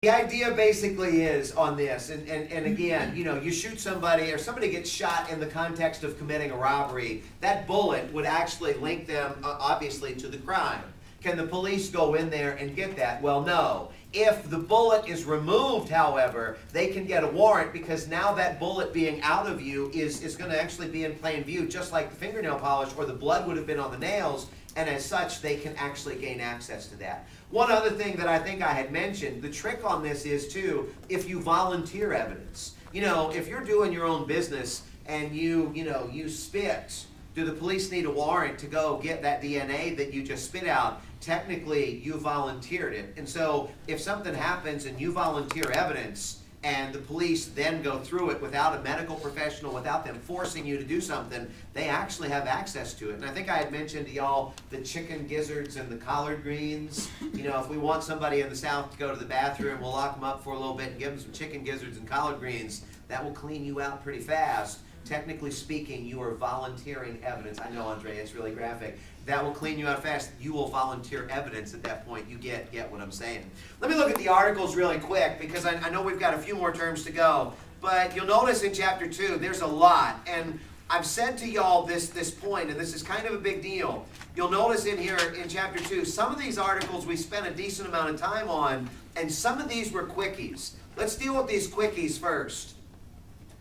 The idea basically is on this, and again, you know, you shoot somebody or somebody gets shot in the context of committing a robbery, that bullet would actually link them, obviously, to the crime. Can the police go in there and get that? Well, no. If the bullet is removed, however, they can get a warrant because now that bullet being out of you is going to actually be in plain view, just like the fingernail polish or the blood would have been on the nails, and as such, they can actually gain access to that. One other thing that I think I had mentioned, the trick on this is, too, if you volunteer evidence. You know, if you're doing your own business and you spit, do the police need a warrant to go get that DNA that you just spit out? Technically, you volunteered it. And so if something happens and you volunteer evidence and the police then go through it without a medical professional, without them forcing you to do something, they actually have access to it. And I think I had mentioned to y'all the chicken gizzards and the collard greens. You know, if we want somebody in the South to go to the bathroom, we'll lock them up for a little bit and give them some chicken gizzards and collard greens. That will clean you out pretty fast. Technically speaking, you are volunteering evidence. I know, Andre, it's really graphic. That will clean you out fast. You will volunteer evidence at that point. You get what I'm saying. Let me look at the articles really quick because I know we've got a few more terms to go. But you'll notice in chapter 2, there's a lot. And I've said to y'all this point, and this is kind of a big deal. You'll notice in here in chapter 2, some of these articles we spent a decent amount of time on, and some of these were quickies. Let's deal with these quickies first.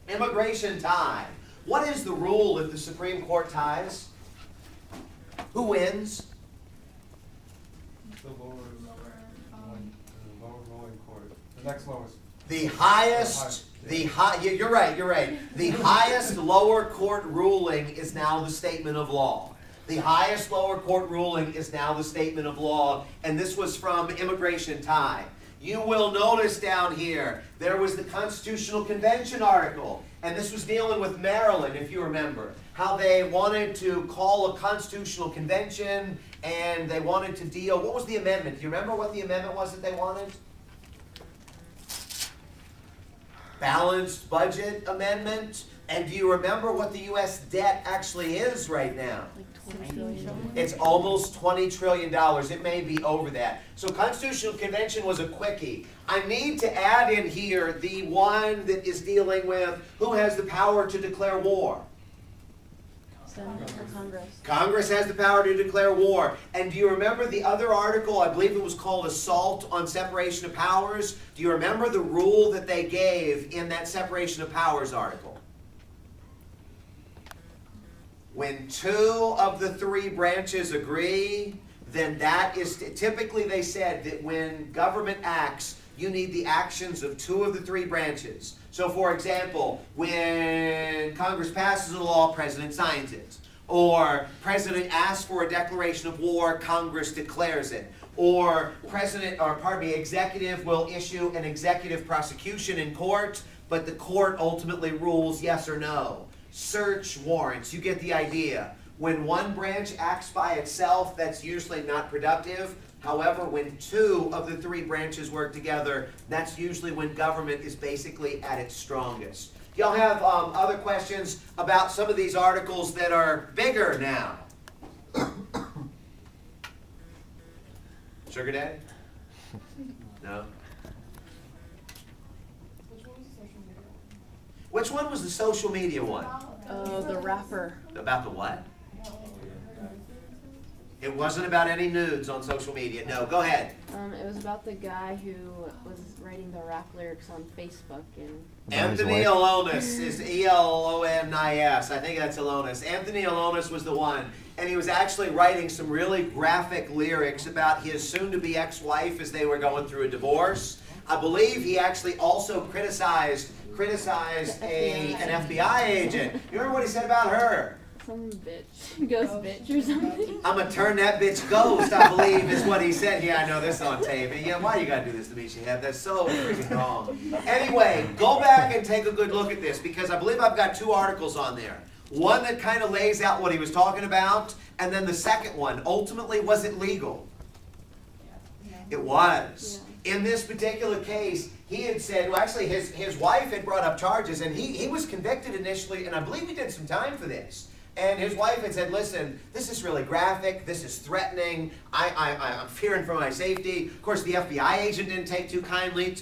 Immigration tie. What is the rule if the Supreme Court ties? Who wins? The lower ruling court. The next lowest. The highest. You're right. The highest lower court ruling is now the statement of law. The highest lower court ruling is now the statement of law, and this was from Immigration Tie. You will notice down here, there was the Constitutional Convention article, and this was dealing with Maryland, if you remember, how they wanted to call a constitutional convention, and they wanted to deal, what was the amendment? Do you remember what the amendment was that they wanted? Balanced budget amendment. And do you remember what the U.S. debt actually is right now? Like $20 trillion. It's almost $20 trillion. It may be over that. So Constitutional Convention was a quickie. I need to add in here the one that is dealing with who has the power to declare war. Congress. Congress has the power to declare war. And do you remember the other article? I believe it was called Assault on Separation of Powers. Do you remember the rule that they gave in that Separation of Powers article? When 2 of the 3 branches agree, then that is, typically they said that when government acts, you need the actions of 2 of the 3 branches. So for example, when Congress passes a law, President signs it. Or President asks for a declaration of war, Congress declares it. Or executive will issue an executive prosecution in court, but the court ultimately rules yes or no. Search warrants, you get the idea. When one branch acts by itself, that's usually not productive. However, when 2 of the 3 branches work together, that's usually when government is basically at its strongest. Do y'all have other questions about some of these articles that are bigger now? Sugar Daddy? No? Which one was the social media one? The rapper. About the what? It wasn't about any nudes on social media. No, go ahead. It was about the guy who was writing the rap lyrics on Facebook and. Anthony Alonis is E-L-O-N-I-S. I think that's Alonis. Anthony Alonis was the one. And he was actually writing some really graphic lyrics about his soon-to-be ex-wife as they were going through a divorce. I believe he actually also criticized an FBI agent. You remember what he said about her? Some bitch. Ghost bitch or something. I'm gonna turn that bitch ghost, I believe is what he said. Yeah, I know this on tape. And yeah, why you gotta do this to me, Shihab? That's so freaking wrong. Anyway, go back and take a good look at this because I believe I've got 2 articles on there. One that kind of lays out what he was talking about, and then the second one, ultimately, was it legal? It was. Yeah. In this particular case, he had said, well, actually, his wife had brought up charges, and he was convicted initially, and I believe he did some time for this. And his wife had said, listen, this is really graphic, this is threatening, I'm fearing for my safety. Of course, the FBI agent didn't take too kindly to